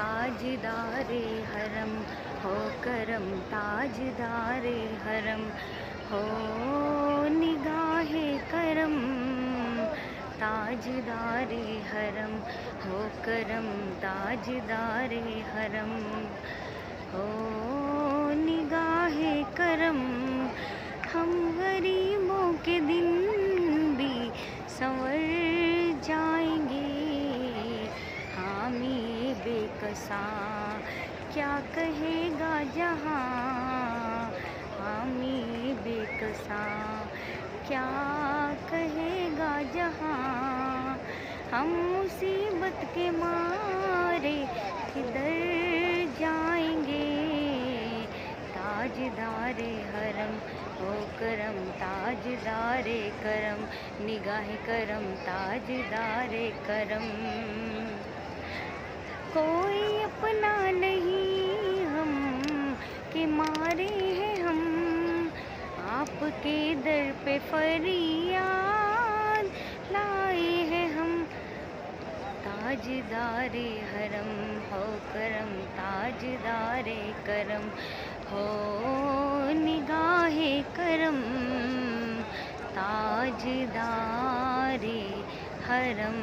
تاجدار حرم ہو کرم، تاجدار حرم ہو نگاہ کرم، تاجدار حرم ہو کرم، تاجدار حرم ہو نگاہ کرم. ہم غریبوں کے دن بھی سنور جائیں گے، حامی بے کساں کیا کہے گا جہاں، حامی بے کساں کیا کہے گا جہاں. ہم مصیبت کے مارے کدھر جائیں گے، تاجدار حرم ہو کرم، تاجدار کرم، نگاہ کرم، تاجدار کرم. کوئی اپنا نہیں ہم کہ مارے ہیں ہم، آپ کے در پہ فریاد لائے ہیں ہم. تاجدار حرم ہو کرم، تاجدار کرم ہو نگاہ کرم، تاجدار حرم.